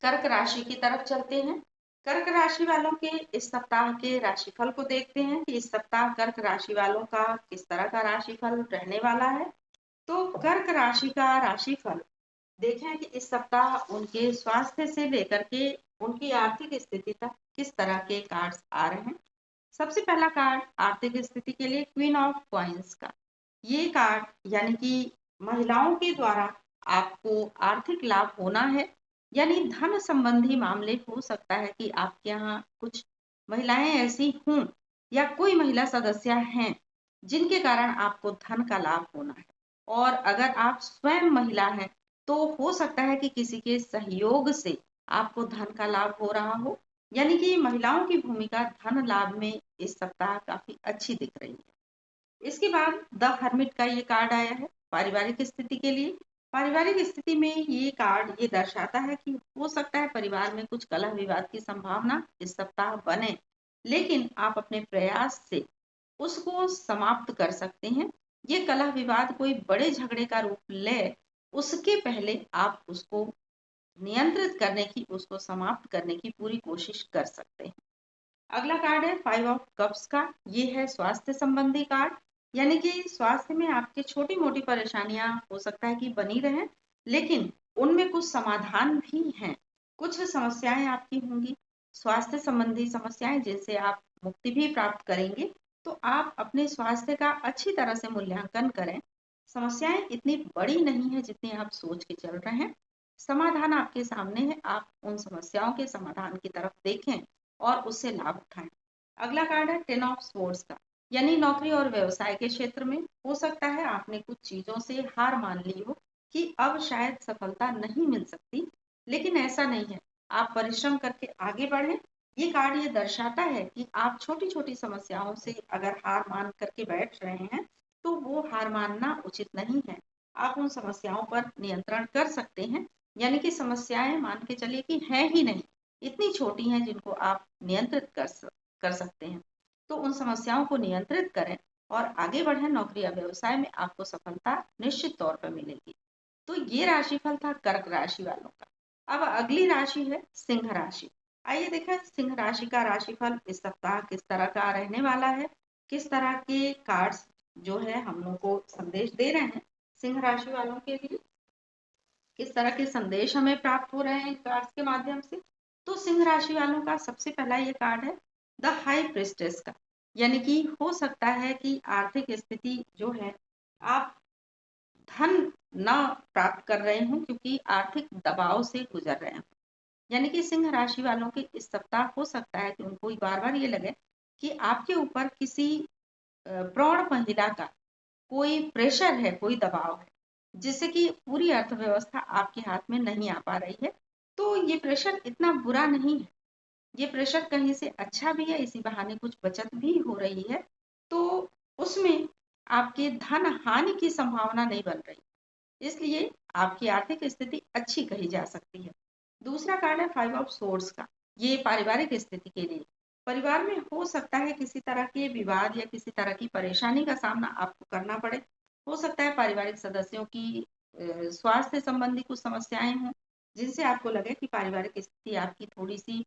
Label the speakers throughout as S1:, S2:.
S1: कर्क राशि की तरफ चलते हैं। कर्क राशि वालों के इस सप्ताह के राशिफल को देखते हैं कि इस सप्ताह कर्क राशि वालों का किस तरह का राशिफल रहने वाला है। तो कर्क राशि का राशिफल देखें कि इस सप्ताह उनके स्वास्थ्य से लेकर के उनकी आर्थिक स्थिति तक किस तरह के कार्ड्स आ रहे हैं। सबसे पहला कार्ड आर्थिक स्थिति के लिए क्वीन ऑफ कॉइंस का। ये कार्ड यानी कि महिलाओं के द्वारा आपको आर्थिक लाभ होना है, यानी धन संबंधी मामले हो सकता है कि आपके यहाँ कुछ महिलाएं ऐसी हों या कोई महिला सदस्य हैं जिनके कारण आपको धन का लाभ होना है। और अगर आप स्वयं महिला हैं तो हो सकता है कि किसी के सहयोग से आपको धन का लाभ हो रहा हो, यानी कि महिलाओं की भूमिका धन लाभ में इस सप्ताह काफी अच्छी दिख रही है। इसके बाद द हर्मिट का ये कार्ड आया है पारिवारिक स्थिति के लिए। पारिवारिक स्थिति में ये कार्ड ये दर्शाता है कि हो सकता है परिवार में कुछ कलह विवाद की संभावना इस सप्ताह बने, लेकिन आप अपने प्रयास से उसको समाप्त कर सकते हैं। ये कलह विवाद कोई बड़े झगड़े का रूप ले उसके पहले आप उसको नियंत्रित करने की, उसको समाप्त करने की पूरी कोशिश कर सकते हैं। अगला कार्ड है 5 ऑफ कप्स का। ये है स्वास्थ्य संबंधी कार्ड, यानी कि स्वास्थ्य में आपके छोटी मोटी परेशानियां हो सकता है कि बनी रहें, लेकिन उनमें कुछ समाधान भी हैं। कुछ समस्याएं आपकी होंगी स्वास्थ्य संबंधी समस्याएं जिनसे आप मुक्ति भी प्राप्त करेंगे। तो आप अपने स्वास्थ्य का अच्छी तरह से मूल्यांकन करें। समस्याएं इतनी बड़ी नहीं है जितनी आप सोच के चल रहे हैं। समाधान आपके सामने है, आप उन समस्याओं के समाधान की तरफ देखें और उससे लाभ उठाएं। अगला कार्ड है 10 ऑफ स्वॉर्ड्स का, यानी नौकरी और व्यवसाय के क्षेत्र में हो सकता है आपने कुछ चीजों से हार मान ली हो कि अब शायद सफलता नहीं मिल सकती, लेकिन ऐसा नहीं है। आप परिश्रम करके आगे बढ़ें। ये कार्ड ये दर्शाता है कि आप छोटी छोटी समस्याओं से अगर हार मान करके बैठ रहे हैं तो वो हार मानना उचित नहीं है। आप उन समस्याओं पर नियंत्रण कर सकते हैं, यानी कि समस्याएं मान के चलिए कि है ही नहीं, इतनी छोटी हैं जिनको आप नियंत्रित कर सकते हैं। तो उन समस्याओं को नियंत्रित करें और आगे बढ़ें। नौकरी या व्यवसाय में आपको सफलता निश्चित तौर पर मिलेगी। तो ये राशिफल था कर्क राशि वालों का। अब अगली राशि है सिंह राशि। आइए देखें सिंह राशि का राशिफल इस सप्ताह किस तरह का रहने वाला है, किस तरह के कार्ड्स जो है हम लोग को संदेश दे रहे हैं सिंह राशि वालों के लिए, किस तरह के संदेश हमें प्राप्त हो रहे हैं कार्ड्स के माध्यम से। तो सिंह राशि वालों का सबसे पहला ये कार्ड है द हाई प्रिस्टेस का, यानी कि हो सकता है कि आर्थिक स्थिति जो है आप धन न प्राप्त कर रहे हो क्योंकि आर्थिक दबाव से गुजर रहे हो। यानी कि सिंह राशि वालों के इस सप्ताह हो सकता है कि उनको बार बार ये लगे कि आपके ऊपर किसी प्रौढ़ महिला का कोई प्रेशर है, कोई दबाव है, जिससे कि पूरी अर्थव्यवस्था आपके हाथ में नहीं आ पा रही है। तो ये प्रेशर इतना बुरा नहीं है, ये प्रेशर कहीं से अच्छा भी है, इसी बहाने कुछ बचत भी हो रही है। तो उसमें आपके धन हानि की संभावना नहीं बन रही, इसलिए आपकी आर्थिक स्थिति अच्छी कही जा सकती है। दूसरा कार्ड है 5 ऑफ स्वॉर्ड्स का। ये पारिवारिक स्थिति के लिए परिवार में हो सकता है किसी तरह के विवाद या किसी तरह की परेशानी का सामना आपको करना पड़े। हो सकता है पारिवारिक सदस्यों की स्वास्थ्य संबंधी कुछ समस्याएं हों जिनसे आपको लगे कि पारिवारिक स्थिति आपकी थोड़ी सी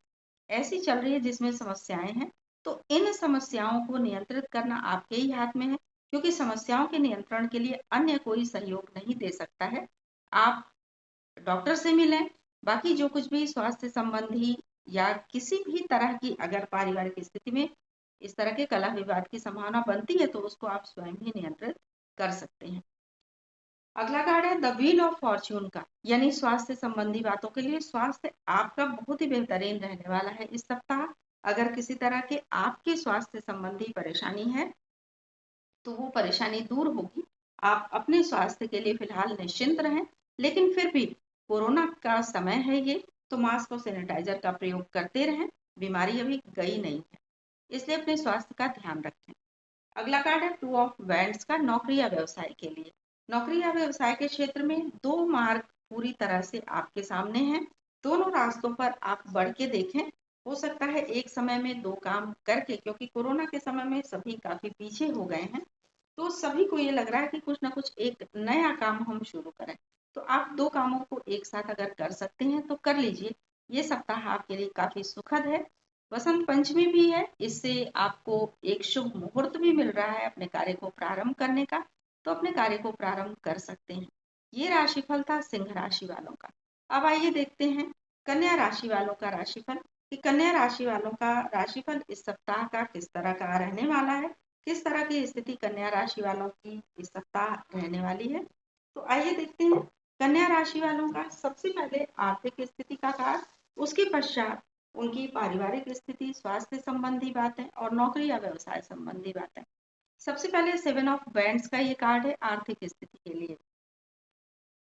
S1: ऐसी चल रही है जिसमें समस्याएं हैं। तो इन समस्याओं को नियंत्रित करना आपके ही हाथ में है, क्योंकि समस्याओं के नियंत्रण के लिए अन्य कोई सहयोग नहीं दे सकता है। आप डॉक्टर से मिलें। बाकी जो कुछ भी स्वास्थ्य संबंधी या किसी भी तरह की अगर पारिवारिक स्थिति में इस तरह के कलह विवाद की संभावना बनती है तो उसको आप स्वयं ही नियंत्रित कर सकते हैं। अगला कार्ड है द व्हील ऑफ फॉर्च्यून का, यानी स्वास्थ्य संबंधी बातों के लिए स्वास्थ्य आपका बहुत ही बेहतरीन रहने वाला है इस सप्ताह। अगर किसी तरह के आपके स्वास्थ्य संबंधी परेशानी है तो वो परेशानी दूर होगी। आप अपने स्वास्थ्य के लिए फिलहाल निश्चिंत रहें, लेकिन फिर भी कोरोना का समय है ये, तो मास्क और सैनिटाइजर का प्रयोग करते रहें। बीमारी अभी गई नहीं है, इसलिए अपने स्वास्थ्य का ध्यान रखें। अगला कार्ड है 2 ऑफ वैंड्स का, नौकरी या व्यवसाय के लिए। नौकरी या व्यवसाय के क्षेत्र में दो मार्ग पूरी तरह से आपके सामने हैं। दोनों रास्तों पर आप बढ़ के देखें। हो सकता है एक समय में दो काम करके, क्योंकि कोरोना के समय में सभी काफी पीछे हो गए हैं, तो सभी को ये लग रहा है कि कुछ ना कुछ एक नया काम हम शुरू करें। तो आप दो कामों को एक साथ अगर कर सकते हैं तो कर लीजिए, ये सप्ताह आपके लिए काफी सुखद है। वसंत पंचमी भी है, इससे आपको एक शुभ मुहूर्त भी मिल रहा है अपने कार्य को प्रारंभ करने का, तो अपने कार्य को प्रारंभ कर सकते हैं। ये राशिफल था सिंह राशि वालों का। अब आइए देखते हैं कन्या राशि वालों का राशिफल, कि कन्या राशि वालों का राशिफल इस सप्ताह का किस तरह का रहने वाला है, किस तरह की स्थिति कन्या राशि वालों की इस सप्ताह रहने वाली है। तो आइए देखते हैं कन्या राशि वालों का सबसे पहले आर्थिक स्थिति का कार्ड, उसके पश्चात उनकी पारिवारिक स्थिति, स्वास्थ्य संबंधी बातें और नौकरी या व्यवसाय संबंधी बातें। सबसे पहले 7 ऑफ वैंड्स का ये कार्ड है आर्थिक स्थिति के लिए।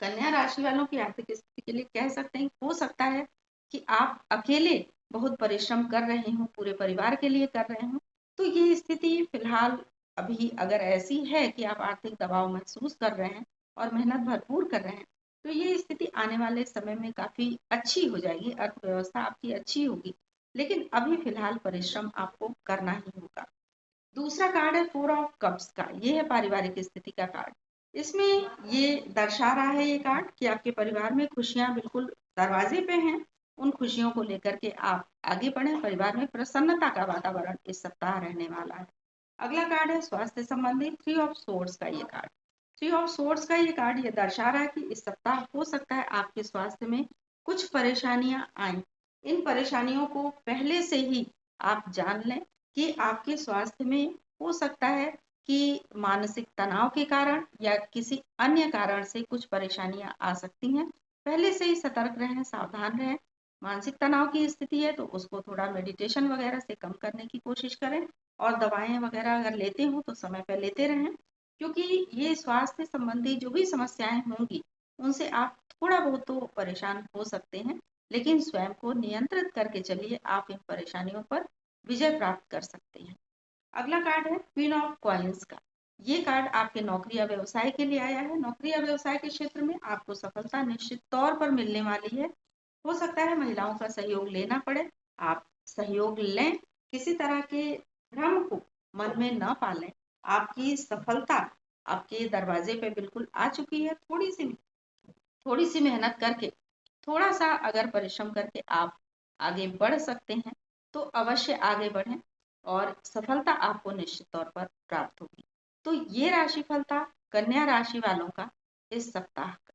S1: कन्या राशि वालों की आर्थिक स्थिति के लिए कह सकते हैं, हो सकता है कि आप अकेले बहुत परिश्रम कर रहे हो, पूरे परिवार के लिए कर रहे हो, तो ये स्थिति फिलहाल अभी अगर ऐसी है कि आप आर्थिक दबाव महसूस कर रहे हैं और मेहनत भरपूर कर रहे हैं, तो ये स्थिति आने वाले समय में काफी अच्छी हो जाएगी, अर्थव्यवस्था आपकी अच्छी होगी, लेकिन अभी फिलहाल परिश्रम आपको करना ही होगा। दूसरा कार्ड है 4 ऑफ कप्स का, ये है पारिवारिक स्थिति का कार्ड। इसमें ये दर्शा रहा है ये कार्ड कि आपके परिवार में खुशियां बिल्कुल दरवाजे पे हैं, उन खुशियों को लेकर के आप आगे बढ़े, परिवार में प्रसन्नता का वातावरण इस सप्ताह रहने वाला है। अगला कार्ड है स्वास्थ्य संबंधी 3 ऑफ सोर्ड्स का ये कार्ड। 3 ऑफ सोर्ड्स का ये कार्ड ये दर्शा रहा है कि इस सप्ताह हो सकता है आपके स्वास्थ्य में कुछ परेशानियां आए, इन परेशानियों को पहले से ही आप जान लें कि आपके स्वास्थ्य में हो सकता है कि मानसिक तनाव के कारण या किसी अन्य कारण से कुछ परेशानियां आ सकती हैं। पहले से ही सतर्क रहें, सावधान रहें। मानसिक तनाव की स्थिति है तो उसको थोड़ा मेडिटेशन वगैरह से कम करने की कोशिश करें, और दवाएं वगैरह अगर लेते हो तो समय पर लेते रहें, क्योंकि ये स्वास्थ्य संबंधी जो भी समस्याएं होंगी उनसे आप थोड़ा बहुत तो परेशान हो सकते हैं, लेकिन स्वयं को नियंत्रित करके चलिए, आप इन परेशानियों पर विजय प्राप्त कर सकते हैं। अगला कार्ड है क्वीन ऑफ कॉइन्स का। ये कार्ड आपके नौकरी या व्यवसाय के लिए आया है। नौकरी या व्यवसाय के क्षेत्र में आपको सफलता निश्चित तौर पर मिलने वाली है। हो सकता है महिलाओं का सहयोग लेना पड़े, आप सहयोग लें, किसी तरह के भ्रम को मन में न पालें। आपकी सफलता आपके दरवाजे पे बिल्कुल आ चुकी है। थोड़ी सी मेहनत करके, थोड़ा सा अगर परिश्रम करके आप आगे बढ़ सकते हैं, तो अवश्य आगे बढ़ें और सफलता आपको निश्चित तौर पर प्राप्त होगी। तो ये राशिफल था कन्या राशि वालों का इस सप्ताह का।